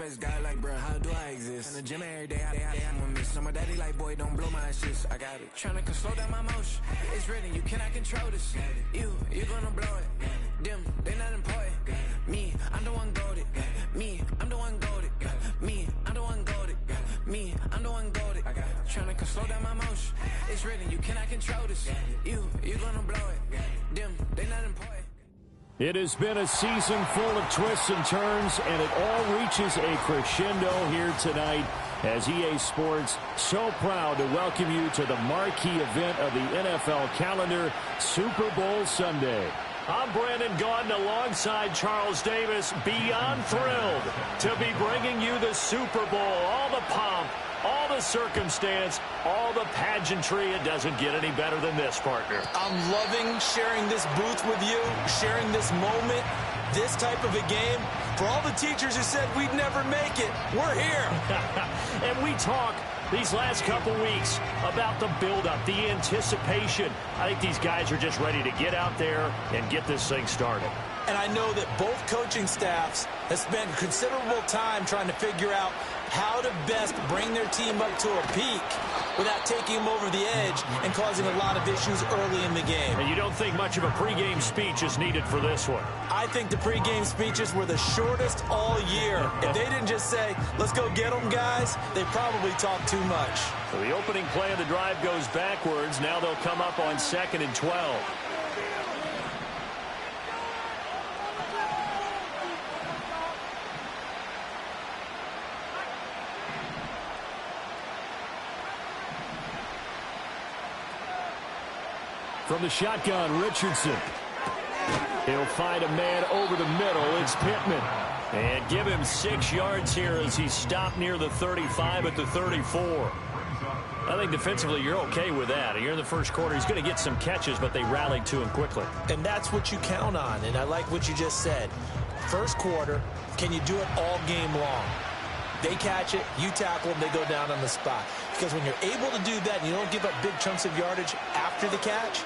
face guy like, bro, how do I exist? In the gym every day, I'm gonna miss. So my daddy like, boy, don't blow my shit. I got it. Tryna slow down my motion. It's written, you cannot control this. You gonna blow it. Them, they not important. Me, I'm the one golded. Me, I'm the one golded. Me, I'm the one golded. Me, I'm the one golded. Tryna slow down my motion. It's written, you cannot control this. You gonna blow it. Them, they not important. It has been a season full of twists and turns, and it all reaches a crescendo here tonight as EA Sports so proud to welcome you to the marquee event of the NFL calendar, Super Bowl Sunday. I'm Brandon Gaudin alongside Charles Davis, beyond thrilled to be bringing you the Super Bowl. All the pomp, all the circumstance, all the pageantry. It doesn't get any better than this, partner. I'm loving sharing this booth with you, sharing this moment, this type of a game. For all the teachers who said we'd never make it, we're here. And we talk these last couple weeks about the buildup, the anticipation. I think these guys are just ready to get out there and get this thing started. And I know that both coaching staffs have spent considerable time trying to figure out how to best bring their team up to a peak without taking them over the edge and causing a lot of issues early in the game. And you don't think much of a pregame speech is needed for this one? I think the pregame speeches were the shortest all year. If they didn't just say, let's go get them, guys, they probably talked too much. So the opening play of the drive goes backwards. Now they'll come up on 2nd and 12. From the shotgun, Richardson. He'll find a man over the middle. It's Pittman. And give him 6 yards here as he stopped near the 35 at the 34. I think defensively you're okay with that. You're in the first quarter. He's going to get some catches, but they rallied to him quickly. And that's what you count on, and I like what you just said. First quarter, can you do it all game long? They catch it, you tackle them, they go down on the spot. Because when you're able to do that and you don't give up big chunks of yardage after the catch,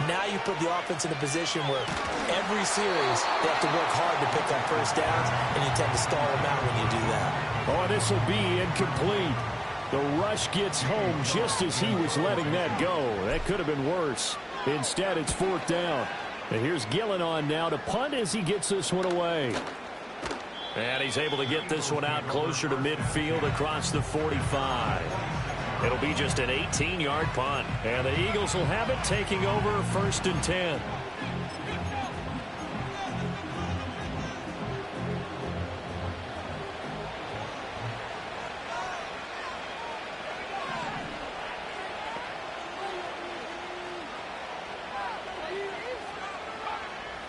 now you put the offense in a position where every series they have to work hard to pick up first downs, and you tend to stall them out when you do that. Oh, this will be incomplete. The rush gets home just as he was letting that go. That could have been worse. Instead, it's 4th down. And here's Gillen on now to punt as he gets this one away. And he's able to get this one out closer to midfield across the 45. It'll be just an 18-yard punt. And the Eagles will have it, taking over 1st and 10.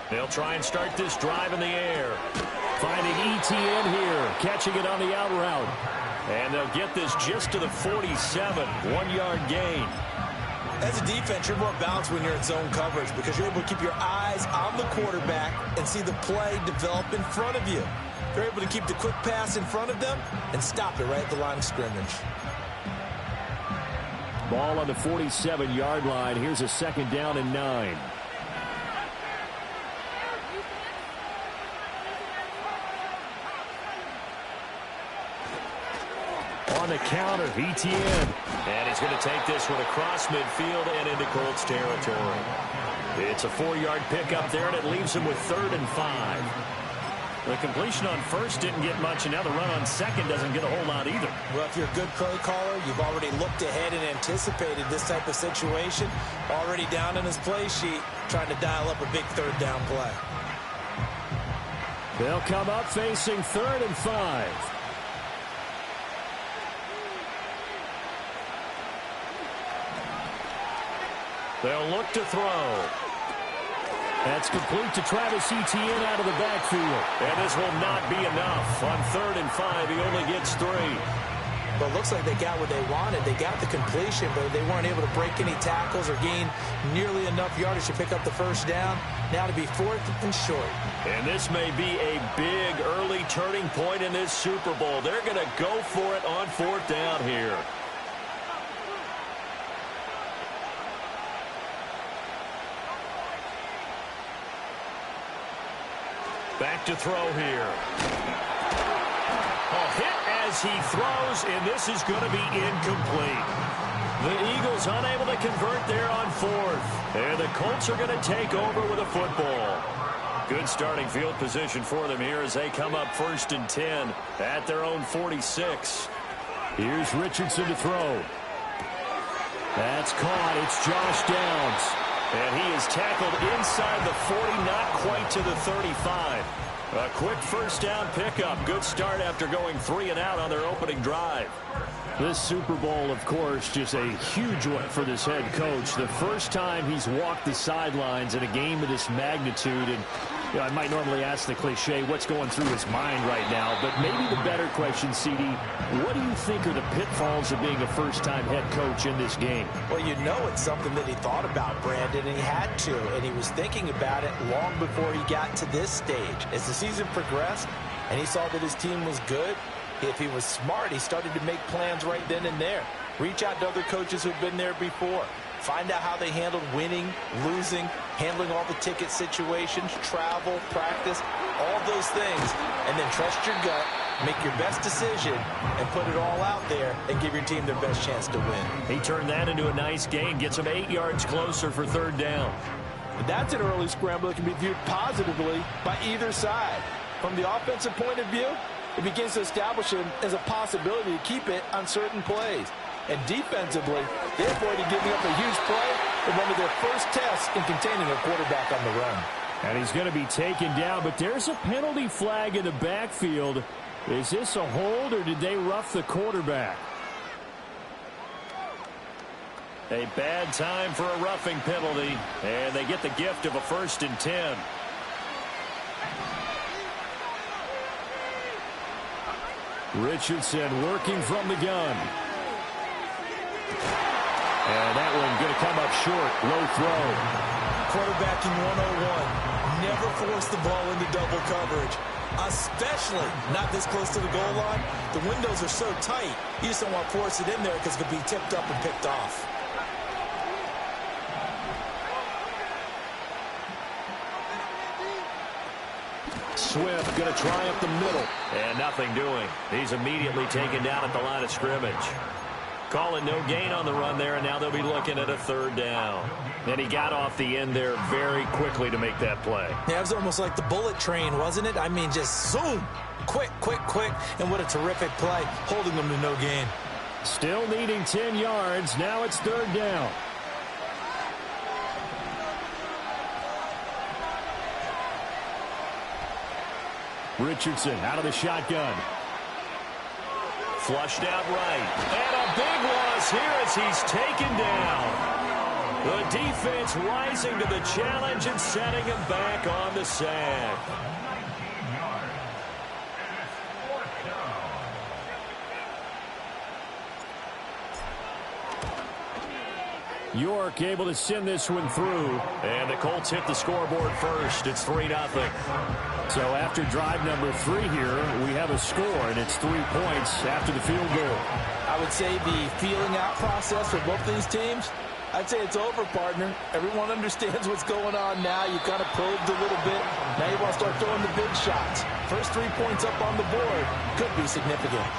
They'll try and start this drive in the air. Finding ETN here, catching it on the out route. And they'll get this just to the 47, 1-yard gain. As a defense, you're more balanced when you're in zone coverage because you're able to keep your eyes on the quarterback and see the play develop in front of you. You're able to keep the quick pass in front of them and stop it right at the line of scrimmage. Ball on the 47-yard line. Here's a 2nd down and 9. On the counter, ETN. And he's going to take this one across midfield and into Colts territory. It's a 4-yard pickup there, and it leaves him with 3rd and 5. The completion on first didn't get much, and now the run on second doesn't get a whole lot either. Well, if you're a good play caller, you've already looked ahead and anticipated this type of situation. Already down in his play sheet, trying to dial up a big 3rd down play. They'll come up facing 3rd and 5. They'll look to throw. That's complete to Travis Etienne out of the backfield. And this will not be enough. On 3rd and 5, he only gets 3. Well, it looks like they got what they wanted. They got the completion, but they weren't able to break any tackles or gain nearly enough yardage to pick up the first down. Now to be 4th and short. And this may be a big early turning point in this Super Bowl. They're going to go for it on 4th down here. Back to throw here. Oh, as he throws, and this is going to be incomplete. The Eagles unable to convert there on fourth. And the Colts are going to take over with a football. Good starting field position for them here as they come up 1st and 10 at their own 46. Here's Richardson to throw. That's caught. It's Josh Downs. And he is tackled inside the 40, not quite to the 35. A quick first down pickup. Good start after going 3 and out on their opening drive. This Super Bowl, of course, just a huge one for this head coach. The first time he's walked the sidelines in a game of this magnitude. And I might normally ask the cliche, what's going through his mind right now? But maybe the better question, CD, what do you think are the pitfalls of being a first-time head coach in this game? Well, you know it's something that he thought about, Brandon, and he had to. And he was thinking about it long before he got to this stage. As the season progressed and he saw that his team was good, if he was smart, he started to make plans right then and there. Reach out to other coaches who've been there before. Find out how they handled winning, losing, handling all the ticket situations, travel, practice, all those things. And then trust your gut, make your best decision, and put it all out there and give your team their best chance to win. He turned that into a nice gain, gets him 8 yards closer for 3rd down. That's an early scramble that can be viewed positively by either side. From the offensive point of view, it begins to establish him as a possibility to keep it on certain plays. And defensively, they avoided giving up a huge play in one of their first tests in containing a quarterback on the run. And he's going to be taken down, but there's a penalty flag in the backfield. Is this a hold, or did they rough the quarterback? A bad time for a roughing penalty, and they get the gift of a 1st and 10. Richardson working from the gun. And that one going to come up short. Low throw. Quarterbacking 101. Never force the ball into double coverage, especially not this close to the goal line. The windows are so tight, you just don't want to force it in there because it could be tipped up and picked off. Swift going to try up the middle. And nothing doing. He's immediately taken down at the line of scrimmage. Calling no gain on the run there, and now they'll be looking at a 3rd down. And he got off the end there very quickly to make that play. Yeah, it was almost like the bullet train, wasn't it? I mean, just zoom. Quick, quick, quick. And what a terrific play, holding them to no gain. Still needing 10 yards. Now it's 3rd down. Richardson out of the shotgun. Flushed out right. And a big loss here as he's taken down. The defense rising to the challenge and setting him back on the sack. York able to send this one through. And the Colts hit the scoreboard first. It's 3-0. So after drive number 3 here, we have a score, and it's 3 points after the field goal. I would say the feeling out process for both these teams, I'd say it's over, partner. Everyone understands what's going on now. You kind of probed a little bit. Now you want to start throwing the big shots. First 3 points up on the board could be significant.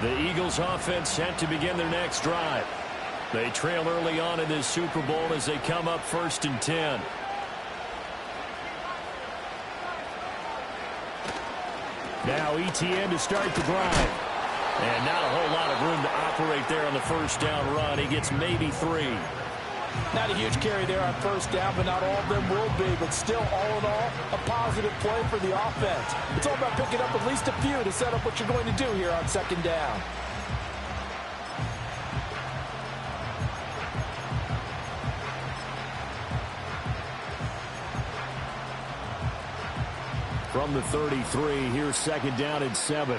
The Eagles offense set to begin their next drive. They trail early on in this Super Bowl as they come up 1st and 10. Now ETN to start the drive. And not a whole lot of room to operate there on the first down run. He gets maybe 3. Not a huge carry there on first down, but not all of them will be. But still, all in all, a positive play for the offense. It's all about picking up at least a few to set up what you're going to do here on 2nd down. From the 33, here's 2nd down and 7.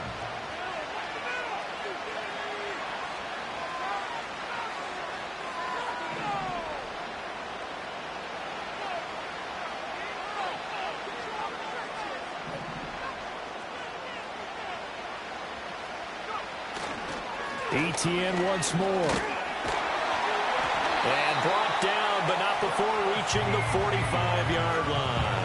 Etienne once more. And brought down, but not before reaching the 45-yard line.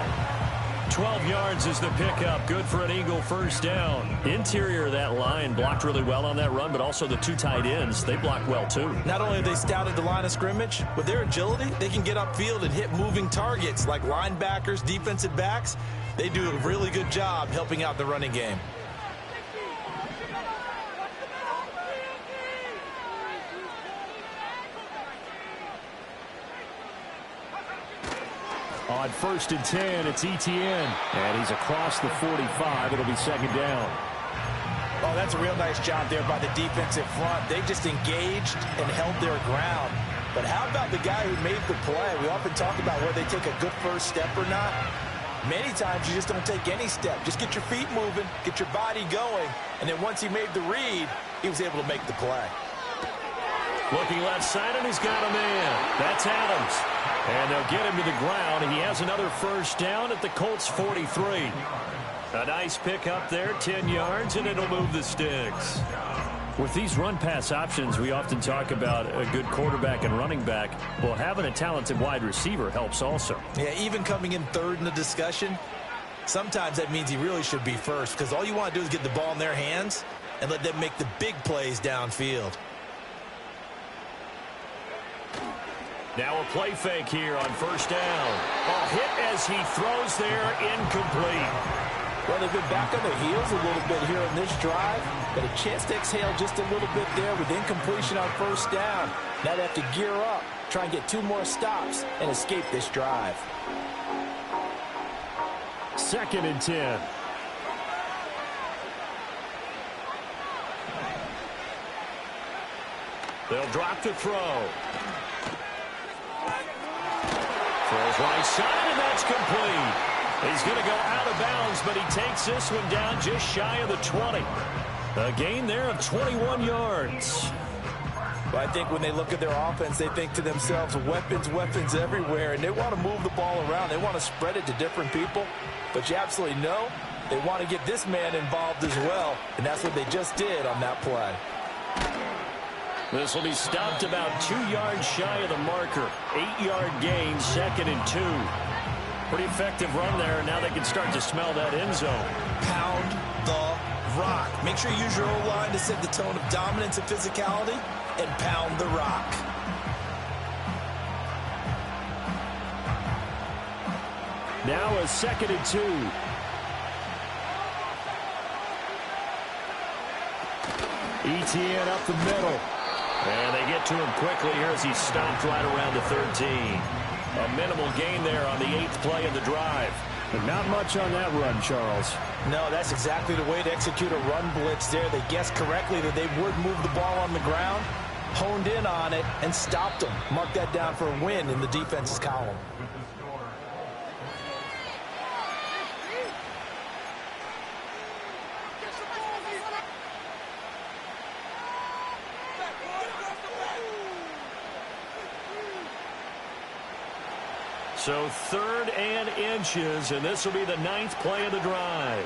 12 yards is the pickup. Good for an Eagle first down. Interior of that line blocked really well on that run, but also the two tight ends, they blocked well too. Not only have they scouted the line of scrimmage, with their agility, they can get upfield and hit moving targets like linebackers, defensive backs. They do a really good job helping out the running game. On 1st and 10, it's Etienne. And he's across the 45. It'll be second down. Oh, that's a real nice job there by the defensive front. They just engaged and held their ground. But how about the guy who made the play? We often talk about whether they take a good first step or not. Many times you just don't take any step. Just get your feet moving, get your body going, and then once he made the read, he was able to make the play. Looking left side, and he's got a man. That's Adams. And they'll get him to the ground. He has another first down at the Colts 43. A nice pick up there, 10 yards, and it'll move the sticks. With these run-pass options, we often talk about a good quarterback and running back. Well, having a talented wide receiver helps also. Yeah, even coming in third in the discussion, sometimes that means he really should be first, because all you want to do is get the ball in their hands and let them make the big plays downfield. Now a play fake here on first down. A hit as he throws there, incomplete. Well, they've been back on their heels a little bit here on this drive, but a chance to exhale just a little bit there with incompletion on first down. Now they have to gear up, try and get 2 more stops, and escape this drive. 2nd and 10. They'll drop to throw. Throws right side, and that's complete. He's going to go out of bounds, but he takes this one down just shy of the 20. A gain there of 21 yards. Well, I think when they look at their offense, they think to themselves, weapons, weapons everywhere, and they want to move the ball around. They want to spread it to different people, but you absolutely know they want to get this man involved as well, and that's what they just did on that play. This will be stopped about 2 yards shy of the marker. 8-yard gain, 2nd and 2. Pretty effective run there. Now they can start to smell that end zone. Pound the rock. Make sure you use your O-line to set the tone of dominance and physicality, and pound the rock. Now a 2nd and 2. Etienne up the middle. And they get to him quickly here as he's stopped right around the 13. A minimal gain there on the 8th play of the drive. But not much on that run, Charles. No, that's exactly the way to execute a run blitz there. They guessed correctly that they would move the ball on the ground, honed in on it, and stopped them. Mark that down for a win in the defense's column. So 3rd and inches, and this will be the 9th play of the drive.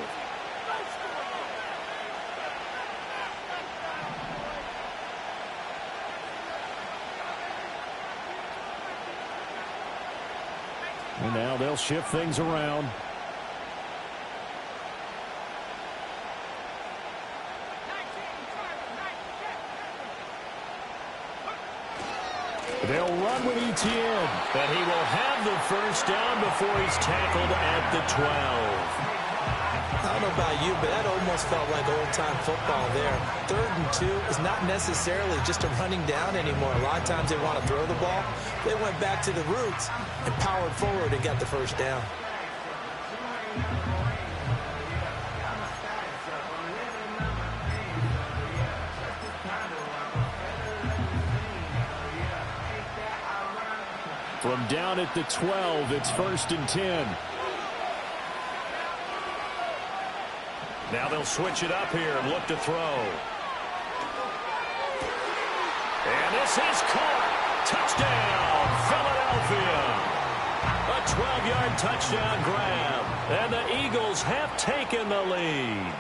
And now they'll shift things around. They'll run with Etienne, and he will have the first down before he's tackled at the 12. I don't know about you, but that almost felt like old-time football there. 3rd and 2 is not necessarily just a running down anymore. A lot of times they want to throw the ball. They went back to the roots and powered forward and got the first down. From down at the 12, it's 1st and 10. Now they'll switch it up here and look to throw. And this is caught. Touchdown, Philadelphia. A 12-yard touchdown grab. And the Eagles have taken the lead.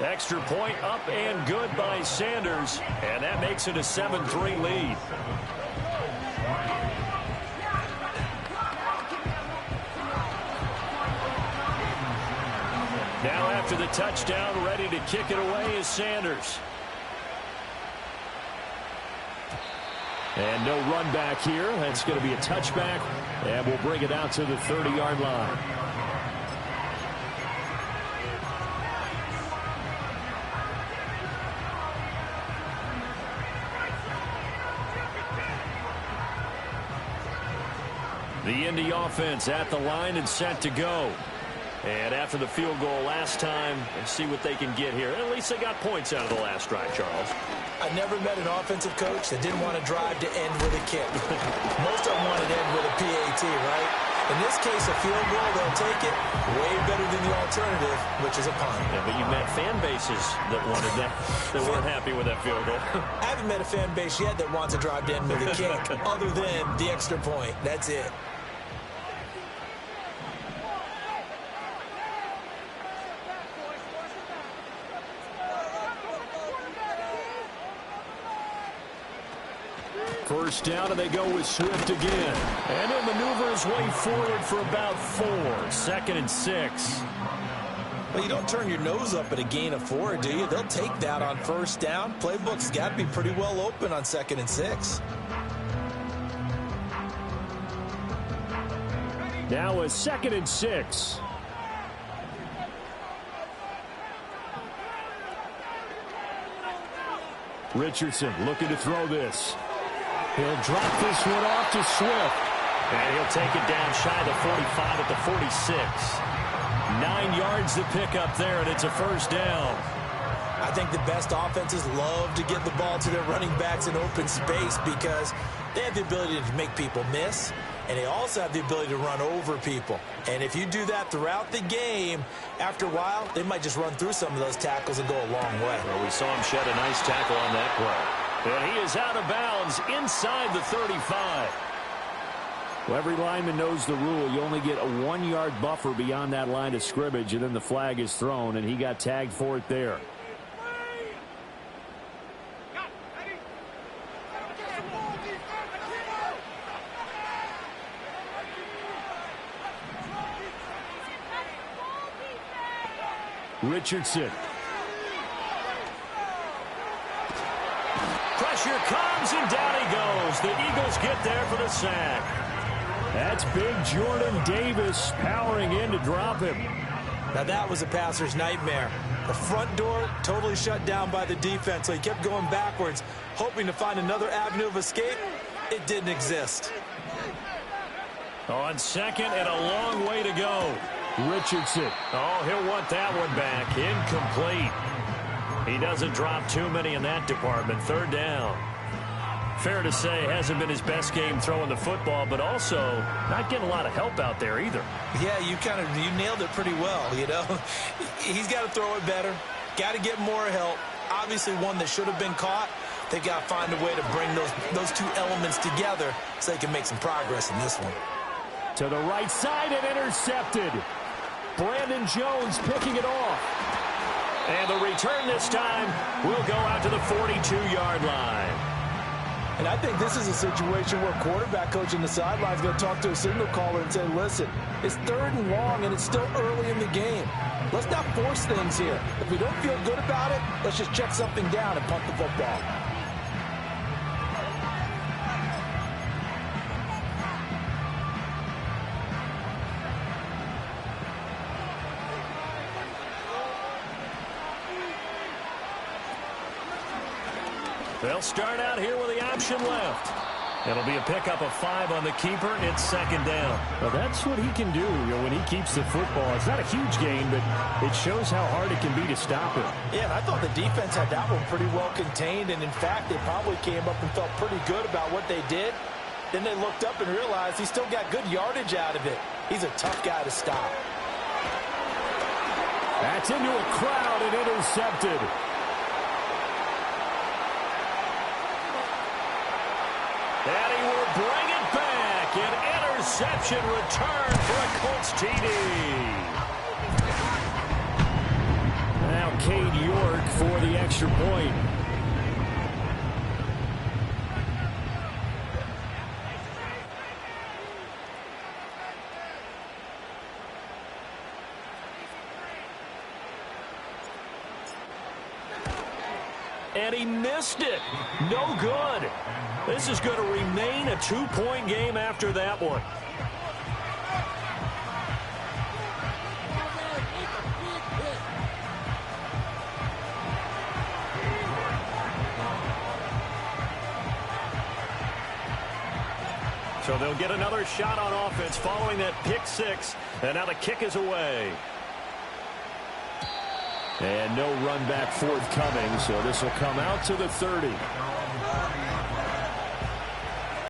Extra point up and good by Sanders, and that makes it a 7-3 lead. Now after the touchdown, ready to kick it away is Sanders. And no run back here. That's going to be a touchback, and we'll bring it out to the 30-yard line. The Indy offense at the line and set to go. And after the field goal last time, let's see what they can get here. At least they got points out of the last drive, Charles. I never met an offensive coach that didn't want to drive to end with a kick. Most of them want to end with a PAT, right? In this case, a field goal, they'll take it way better than the alternative, which is a punt. Yeah, but you met fan bases that wanted that, that weren't happy with that field goal. I haven't met a fan base yet that wants to drive to end with a kick, other than the extra point. That's it. First down, and they go with Swift again. And he'll maneuver his way forward for about 4. 2nd and 6. Well, you don't turn your nose up at a gain of 4, do you? They'll take that on first down. Playbook's got to be pretty well open on 2nd and 6. Now a 2nd and 6. Richardson looking to throw this. He'll drop this one off to Swift. And he'll take it down shy of the 45 at the 46. 9 yards to pick up there, and it's a first down. I think the best offenses love to get the ball to their running backs in open space because they have the ability to make people miss, and they also have the ability to run over people. And if you do that throughout the game, after a while, they might just run through some of those tackles and go a long way. Well, we saw him shed a nice tackle on that play. And he is out of bounds inside the 35. Well, every lineman knows the rule. You only get a 1-yard buffer beyond that line of scrimmage, and then the flag is thrown, and he got tagged for it there. Richardson. Pressure comes, and down he goes. The Eagles get there for the sack. That's big Jordan Davis powering in to drop him. Now that was a passer's nightmare. The front door totally shut down by the defense, so he kept going backwards, hoping to find another avenue of escape. It didn't exist. On 2nd and a long way to go. Richardson. Oh, he'll want that one back. Incomplete. He doesn't drop too many in that department. 3rd down. Fair to say, hasn't been his best game throwing the football, but also not getting a lot of help out there either. Yeah, you nailed it pretty well, you know. He's got to throw it better. Got to get more help. Obviously one that should have been caught. They've got to find a way to bring those two elements together so they can make some progress in this one. To the right side and intercepted. Brandon Jones picking it off. And the return this time will go out to the 42-yard line. And I think this is a situation where quarterback coach on the sideline is going to talk to a signal caller and say, listen, it's 3rd and long and it's still early in the game. Let's not force things here. If we don't feel good about it, let's just check something down and punt the football. They'll start out here with the option left. It'll be a pickup of 5 on the keeper. It's 2nd down. Well, that's what he can do, when he keeps the football. It's not a huge gain, but it shows how hard it can be to stop him. Yeah, and I thought the defense had that one pretty well contained, and in fact, they probably came up and felt pretty good about what they did. Then they looked up and realized he still got good yardage out of it. He's a tough guy to stop. That's into a crowd and intercepted. And he will bring it back. An interception return for a Colts TD. Now Cade extra point. And he missed it. No good. This is going to remain a 2-point game after that one. So they'll get another shot on offense following that pick six. And now the kick is away. And no run back forthcoming, so this will come out to the 30.